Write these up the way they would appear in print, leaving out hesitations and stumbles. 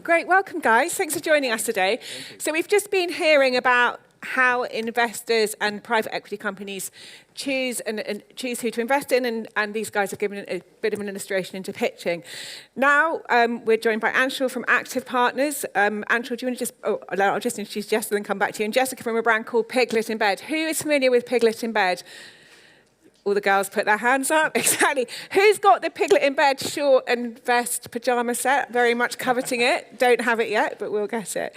Great, welcome guys. Thanks for joining us today. So we've just been hearing about how investors and private equity companies choose who to invest in, and these guys have given a bit of an illustration into pitching. Now we're joined by Anshul from Active Partners. Anshul, do you want to just, I'll just introduce Jessica and come back to you. And Jessica from a brand called Piglet in Bed. Who is familiar with Piglet in Bed? All the girls put their hands up. Exactly. Who's got the Piglet in Bed short and vest pyjama set? Very much coveting it. Don't have it yet, but we'll get it.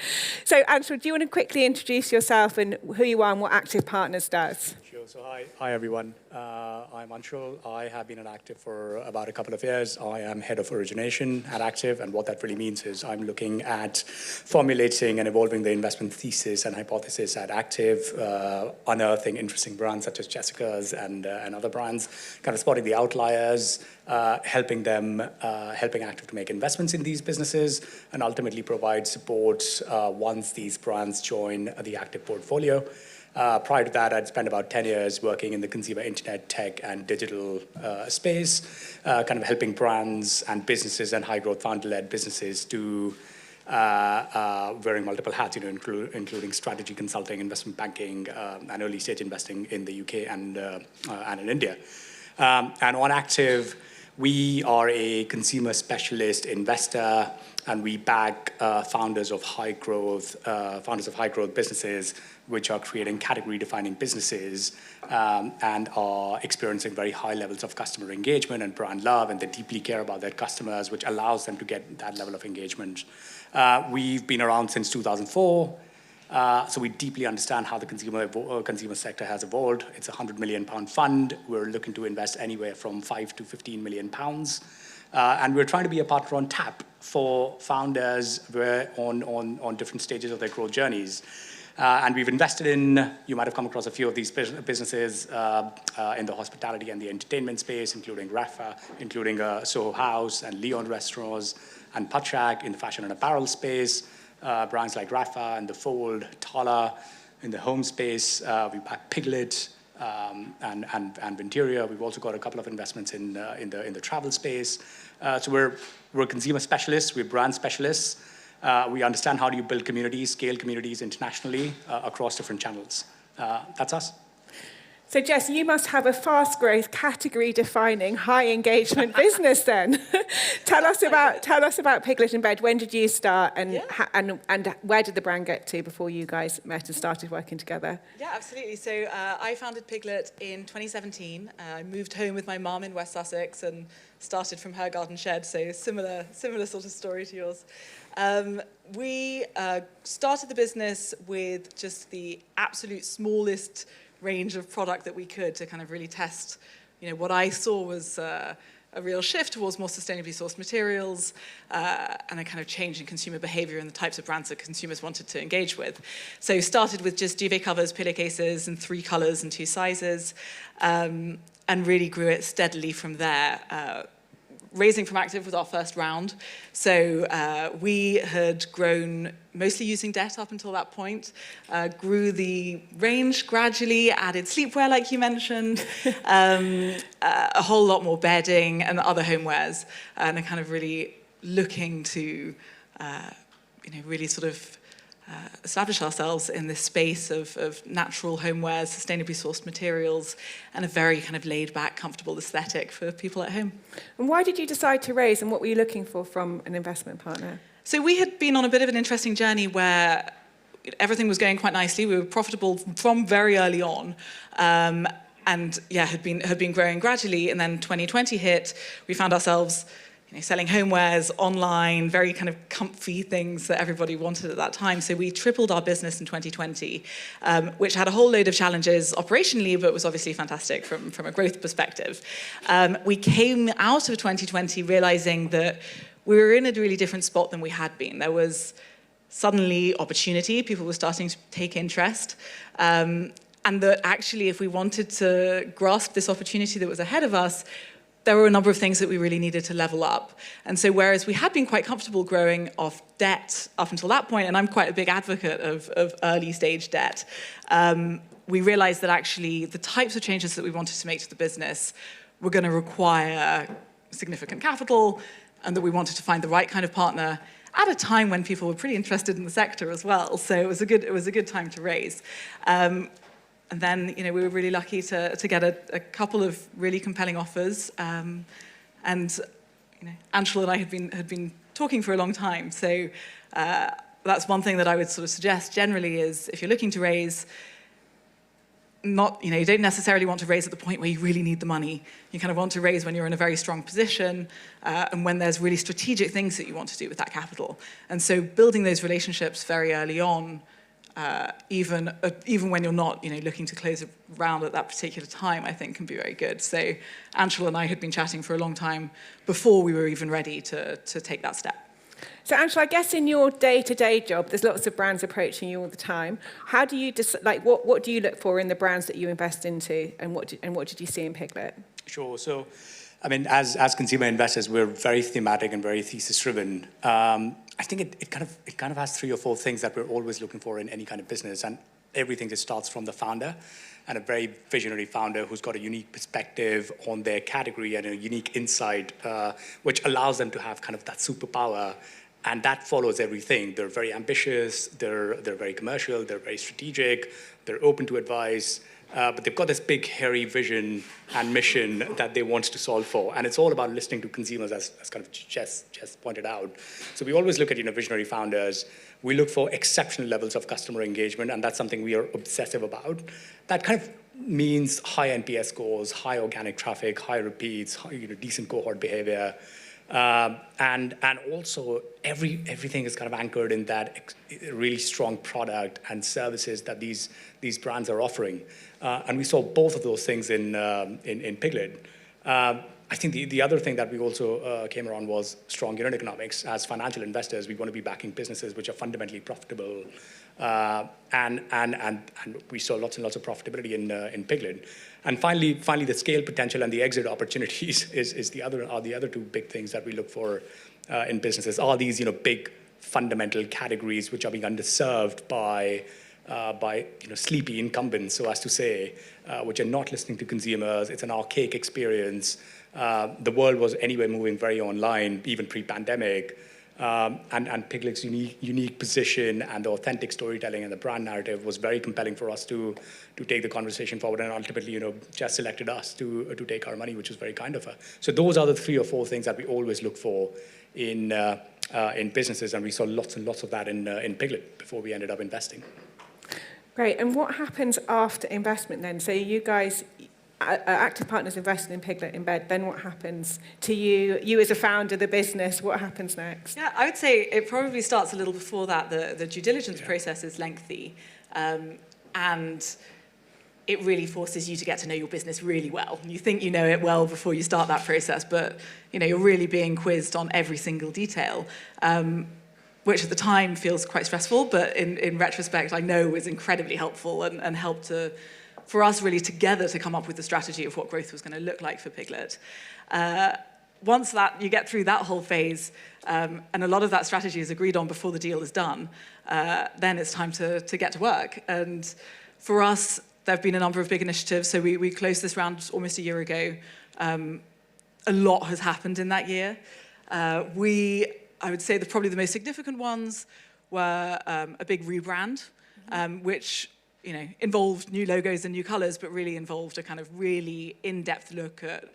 So, Anshul, do you want to quickly introduce yourself and who you are and what Active Partners does? Sure. So, hi everyone. I'm Anshul. I have been at Active for about a couple of years. I am head of origination at Active, and what that really means is I'm looking at formulating and evolving the investment thesis and hypothesis at Active, unearthing interesting brands such as Jessica's and other brands, kind of spotting the outliers, helping Active to make investments in these businesses, and ultimately provide support once these brands join the Active portfolio. Prior to that, I'd spent about 10 years working in the consumer internet, tech, and digital space, kind of helping brands and businesses and high-growth founder-led businesses to wearing multiple hats, including strategy consulting, investment banking, and early-stage investing in the UK and in India. And on Active, we are a consumer specialist investor, and we back founders of high-growth businesses, which are creating category-defining businesses and are experiencing very high levels of customer engagement and brand love, and they deeply care about their customers, which allows them to get that level of engagement. We've been around since 2004, so we deeply understand how the consumer sector has evolved. It's a £100 million fund. We're looking to invest anywhere from £5 to £15 million. And we're trying to be a partner on tap for founders on different stages of their growth journeys. And we've invested in, you might have come across a few of these businesses in the hospitality and the entertainment space, including Rafa, including Soho House and Leon Restaurants, and Pachak in the fashion and apparel space, brands like Rafa and The Fold, Tala in the home space. We back Piglet and Venturia. We've also got a couple of investments in the travel space. So we're consumer specialists, we're brand specialists. We understand how do you build communities, scale communities internationally across different channels. That's us. So Jess, you must have a fast growth, category defining, high engagement business then. Tell us about Piglet in Bed. When did you start and where did the brand get to before you guys met and started working together? Yeah, absolutely. So I founded Piglet in 2017. I moved home with my mum in West Sussex and started from her garden shed, so similar sort of story to yours. We started the business with just the absolute smallest range of product that we could to kind of really test, what I saw was a real shift towards more sustainably sourced materials and a kind of change in consumer behavior and the types of brands that consumers wanted to engage with. So started with just duvet covers, pillowcases, and 3 colors and 2 sizes, and really grew it steadily from there. Raising from Active was our first round. So we had grown mostly using debt up until that point, grew the range gradually, added sleepwear like you mentioned, a whole lot more bedding and other homewares, and are kind of really looking to really sort of establish ourselves in this space of natural homewares, sustainably sourced materials, and a very kind of laid-back, comfortable aesthetic for people at home. And why did you decide to raise, and what were you looking for from an investment partner? So we had been on a bit of an interesting journey where everything was going quite nicely. We were profitable from very early on, and had been growing gradually. And then 2020 hit. We found ourselves selling homewares online, very kind of comfy things that everybody wanted at that time. So we tripled our business in 2020, which had a whole load of challenges operationally, but was obviously fantastic from a growth perspective. We came out of 2020 realizing that we were in a really different spot than we had been. There was suddenly opportunity, people were starting to take interest, and that actually if we wanted to grasp this opportunity that was ahead of us, there were a number of things that we really needed to level up. And so whereas we had been quite comfortable growing off debt up until that point, and I'm quite a big advocate of early stage debt, we realized that actually the types of changes that we wanted to make to the business were going to require significant capital, and that we wanted to find the right kind of partner at a time when people were pretty interested in the sector as well. So it was a good time to raise. And then, we were really lucky to get a couple of really compelling offers. And, Anshul and I had been talking for a long time. So that's one thing that I would sort of suggest generally is if you're looking to raise, you don't necessarily want to raise at the point where you really need the money. You kind of want to raise when you're in a very strong position and when there's really strategic things that you want to do with that capital. And so building those relationships very early on, even when you're not looking to close a round at that particular time, I think can be very good. So Anshul and I had been chatting for a long time before we were even ready to take that step. So Anshul, I guess in your day-to-day job, there's lots of brands approaching you all the time. How do you what do you look for in the brands that you invest into, and what did you see in Piglet? Sure. So, as consumer investors, we're very thematic and very thesis-driven. I think it kind of has 3 or 4 things that we're always looking for in any kind of business, and everything just starts from the founder, and a very visionary founder who's got a unique perspective on their category and a unique insight, which allows them to have kind of that superpower, and that follows everything. They're very ambitious, they're very commercial, they're very strategic, they're open to advice, but they've got this big, hairy vision and mission that they want to solve for. And it's all about listening to consumers, as kind of Jess pointed out. So we always look at visionary founders. We look for exceptional levels of customer engagement, and that's something we are obsessive about. That kind of means high NPS scores, high organic traffic, high repeats, decent cohort behavior. And also everything is kind of anchored in that really strong product and services that these brands are offering. And we saw both of those things in Piglet. I think the other thing that we also came around was strong unit economics. As financial investors, we want to be backing businesses which are fundamentally profitable. And we saw lots and lots of profitability in Piglet. And finally, the scale potential and the exit opportunities are the other 2 big things that we look for in businesses. Are these big fundamental categories which are being underserved by sleepy incumbents, so as to say, which are not listening to consumers. It's an archaic experience. The world was anyway moving very online, even pre-pandemic. And Piglet's unique position and the authentic storytelling and the brand narrative was very compelling for us to take the conversation forward, and ultimately, Jess selected us to take our money, which was very kind of her. So those are the 3 or 4 things that we always look for in businesses, and we saw lots and lots of that in Piglet before we ended up investing. Great. And what happens after investment then? So you guys, Active Partners invested in Piglet in bed, then what happens to you as a founder of the business? What happens next? Yeah, I would say it probably starts a little before that. The due diligence process is lengthy, and it really forces you to get to know your business really well. You think you know it well before you start that process, but you're really being quizzed on every single detail, which at the time feels quite stressful, but in retrospect, I know is incredibly helpful and helped for us really together to come up with the strategy of what growth was going to look like for Piglet. Once you get through that whole phase, and a lot of that strategy is agreed on before the deal is done, then it's time to get to work. And for us, there have been a number of big initiatives. So we closed this round almost a year ago. A lot has happened in that year. I would say probably the most significant ones were a big rebrand, which involved new logos and new colors, but really involved a kind of really in-depth look at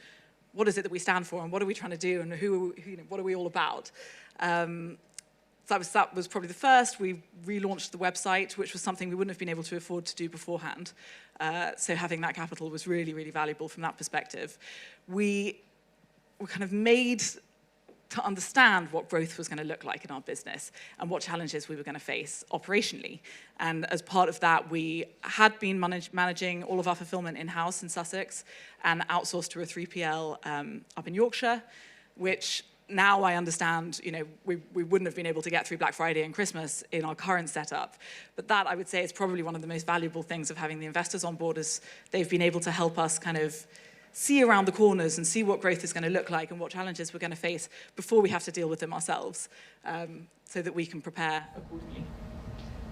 what is it that we stand for and what are we trying to do and what are we all about. That was probably the first. We relaunched the website, which was something we wouldn't have been able to afford to do beforehand. So having that capital was really, really valuable from that perspective. We were kind of made to understand what growth was going to look like in our business and what challenges we were going to face operationally. And as part of that, we had been managing all of our fulfillment in-house in Sussex and outsourced to a 3PL up in Yorkshire, which now I understand, we wouldn't have been able to get through Black Friday and Christmas in our current setup. But that, I would say, is probably one of the most valuable things of having the investors on board, is they've been able to help us kind of see around the corners and see what growth is going to look like and what challenges we're going to face before we have to deal with them ourselves, so that we can prepare accordingly.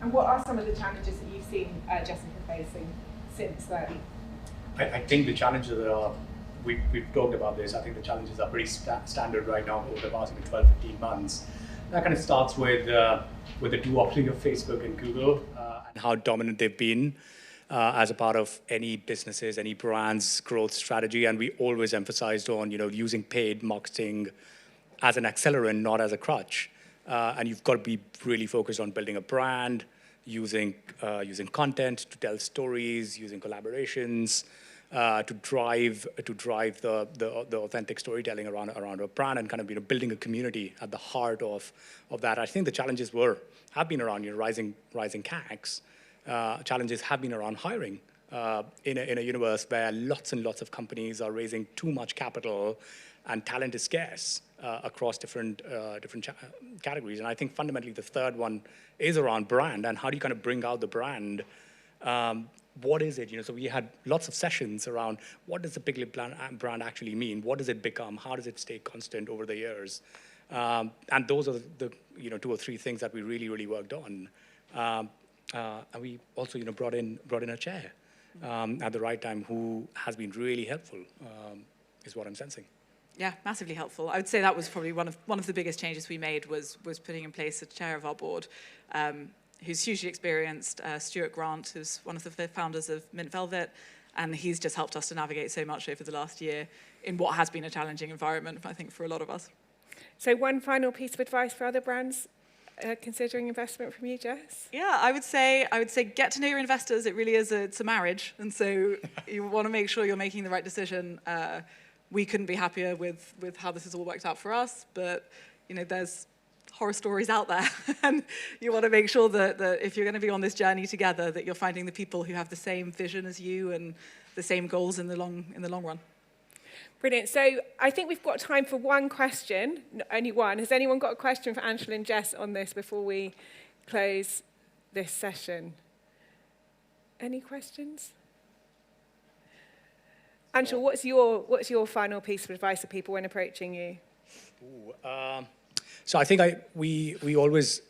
And what are some of the challenges that you've seen Jessica facing since then? I think the challenges are, we've talked about this, I think the challenges are pretty standard right now over the past 12, 15 months. That kind of starts with the duopoly of Facebook and Google and how dominant they've been as a part of any businesses, any brand's growth strategy. And we always emphasized on, using paid marketing as an accelerant, not as a crutch. And you've got to be really focused on building a brand, using content to tell stories, using collaborations, to drive the authentic storytelling around a brand, and kind of building a community at the heart of that. I think the challenges have been around rising CACs. Challenges have been around hiring in a universe where lots and lots of companies are raising too much capital, and talent is scarce across different categories. And I think fundamentally the third one is around brand, and how do you kind of bring out the brand? What is it? So we had lots of sessions around what does the Piglet brand actually mean? What does it become? How does it stay constant over the years? And those are the 2 or 3 things that we really worked on. And we also brought in a chair at the right time who has been really helpful, is what I'm sensing. Yeah, massively helpful. I would say that was probably one of the biggest changes we made was putting in place a chair of our board, who's hugely experienced, Stuart Grant, who's one of the founders of Mint Velvet, and he's just helped us to navigate so much over the last year in what has been a challenging environment, I think, for a lot of us. So one final piece of advice for other brands considering investment from you, Jess? Yeah, I would say get to know your investors. It really is it's a marriage, and so you want to make sure you're making the right decision. We couldn't be happier with how this has all worked out for us, but there's horror stories out there, and you want to make sure that if you're going to be on this journey together, that you're finding the people who have the same vision as you and the same goals in the long run. Brilliant. So I think we've got time for one question, only one. Has anyone got a question for Anshul and Jess on this before we close this session? Any questions? Anshul, what's your final piece of advice for people when approaching you? So I think we always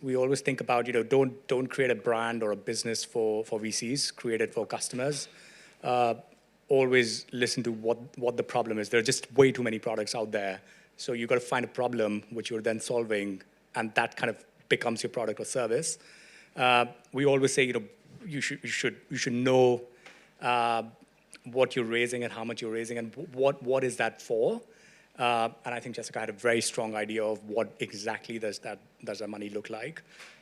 think about don't create a brand or a business for VCs. Create it for customers. Always listen to what the problem is. There are just way too many products out there. So you've got to find a problem which you're then solving, and that kind of becomes your product or service. We always say you should know what you're raising and how much you're raising and what is that for. And I think Jessica had a very strong idea of what exactly does that money look like,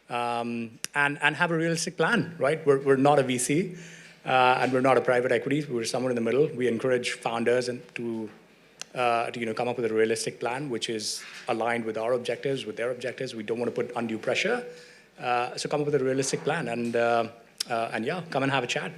and have a realistic plan. Right? We're not a VC. And we're not a private equity. We're somewhere in the middle. We encourage founders to come up with a realistic plan, which is aligned with our objectives, with their objectives. We don't want to put undue pressure. So come up with a realistic plan, and yeah, come and have a chat.